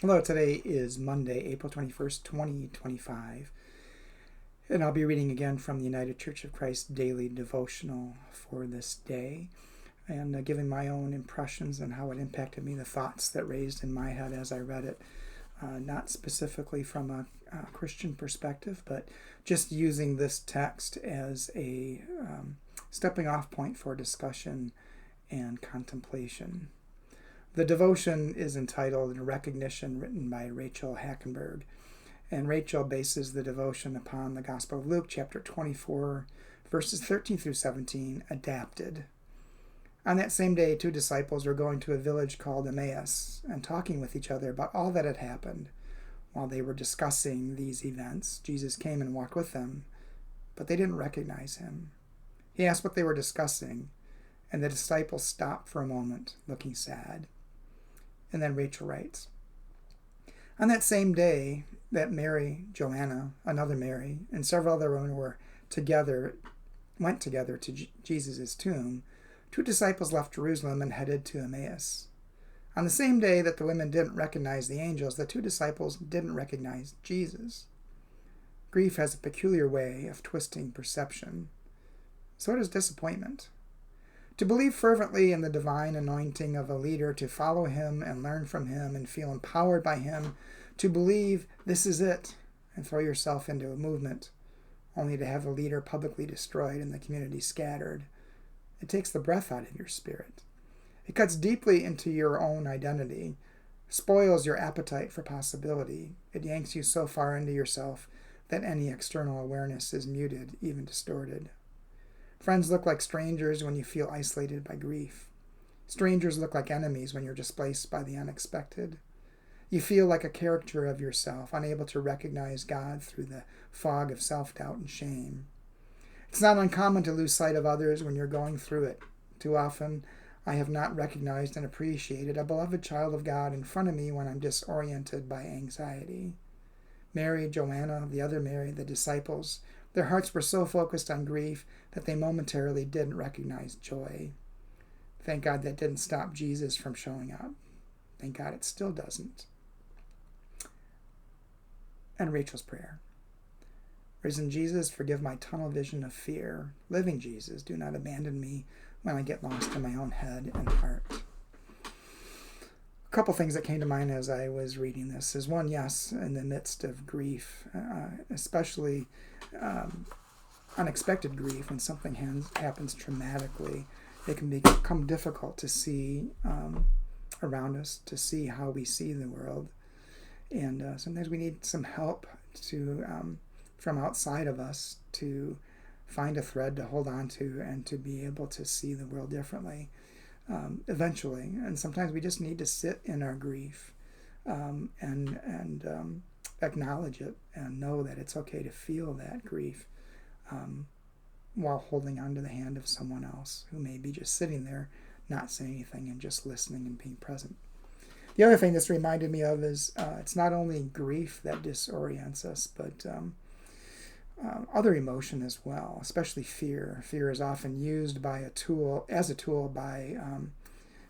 Hello, today is Monday, April 21st, 2025, and I'll be reading again from the United Church of Christ Daily Devotional for this day and giving my own impressions and how it impacted me, the thoughts that raised in my head as I read it, not specifically from a Christian perspective, but just using this text as a stepping off point for discussion and contemplation. The devotion is entitled Recognition, written by Rachel Hackenberg. And Rachel bases the devotion upon the Gospel of Luke, chapter 24, verses 13 through 17, adapted. On that same day, two disciples were going to a village called Emmaus and talking with each other about all that had happened. While they were discussing these events, Jesus came and walked with them, but they didn't recognize him. He asked what they were discussing, and the disciples stopped for a moment, looking sad. And then Rachel writes, on that same day that Mary, Joanna, another Mary, and several other women went together to Jesus' tomb, two disciples left Jerusalem and headed to Emmaus. On the same day that the women didn't recognize the angels, the two disciples didn't recognize Jesus. Grief has a peculiar way of twisting perception. So does disappointment. To believe fervently in the divine anointing of a leader, to follow him and learn from him and feel empowered by him, to believe this is it and throw yourself into a movement, only to have the leader publicly destroyed and the community scattered. It takes the breath out of your spirit. It cuts deeply into your own identity, spoils your appetite for possibility. It yanks you so far into yourself that any external awareness is muted, even distorted. Friends look like strangers when you feel isolated by grief. Strangers look like enemies when you're displaced by the unexpected. You feel like a caricature of yourself, unable to recognize God through the fog of self-doubt and shame. It's not uncommon to lose sight of others when you're going through it. Too often, I have not recognized and appreciated a beloved child of God in front of me when I'm disoriented by anxiety. Mary, Joanna, the other Mary, the disciples, their hearts were so focused on grief that they momentarily didn't recognize joy. Thank God that didn't stop Jesus from showing up. Thank God it still doesn't. And Rachel's prayer. Risen Jesus, forgive my tunnel vision of fear. Living Jesus, do not abandon me when I get lost in my own head and heart. A couple things that came to mind as I was reading this is one, yes, in the midst of grief, especially unexpected grief, when something happens traumatically, it can become difficult to see around us, to see how we see the world. And sometimes we need some help from outside of us to find a thread to hold on to and to be able to see the world differently eventually. And sometimes we just need to sit in our grief and acknowledge it and know that it's okay to feel that grief while holding on to the hand of someone else who may be just sitting there, not saying anything and just listening and being present. The other thing this reminded me of is it's not only grief that disorients us, but other emotion as well, especially fear. Fear is often used as a tool by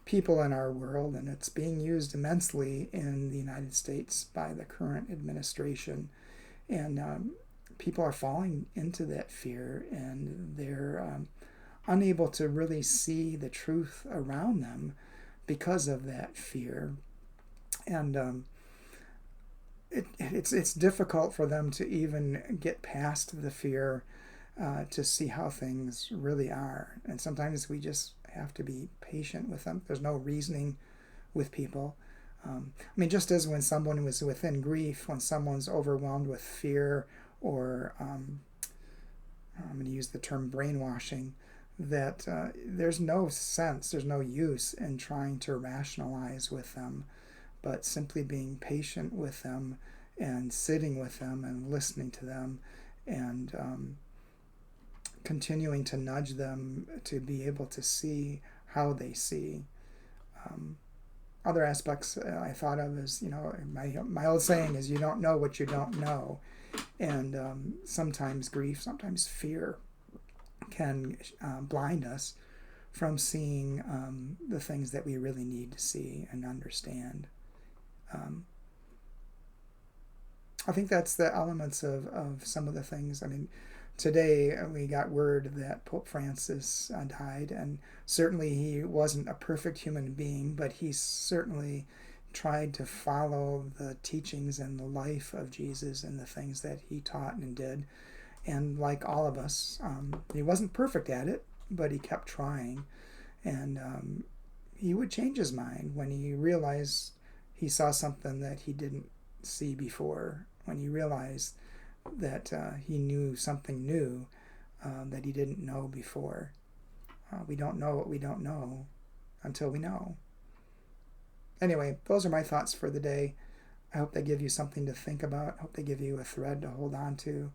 people in our world, and it's being used immensely in the United States by the current administration. And people are falling into that fear, and they're unable to really see the truth around them because of that fear. And it's difficult for them to even get past the fear to see how things really are. And sometimes we just have to be patient with them. There's no reasoning with people. Just as when someone was within grief, when someone's overwhelmed with fear or I'm going to use the term brainwashing, that there's no sense, there's no use in trying to rationalize with them, but simply being patient with them and sitting with them and listening to them and continuing to nudge them to be able to see how they see. Other aspects I thought of is, my old saying is, you don't know what you don't know. And sometimes grief, sometimes fear can blind us from seeing the things that we really need to see and understand. I think that's the elements of some of the things. I mean, today we got word that Pope Francis died, and certainly he wasn't a perfect human being, but he certainly tried to follow the teachings and the life of Jesus and the things that he taught and did. And like all of us, he wasn't perfect at it, but he kept trying. And he would change his mind when he realized he saw something that he didn't see before, when he realized that he knew something new that he didn't know before. We don't know what we don't know until we know. Anyway, those are my thoughts for the day. I hope they give you something to think about. I hope they give you a thread to hold on to.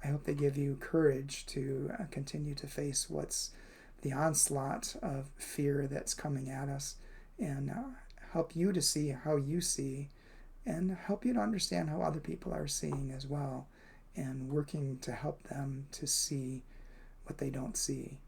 I hope they give you courage to continue to face what's the onslaught of fear that's coming at us, and help you to see how you see, and help you to understand how other people are seeing as well, and working to help them to see what they don't see.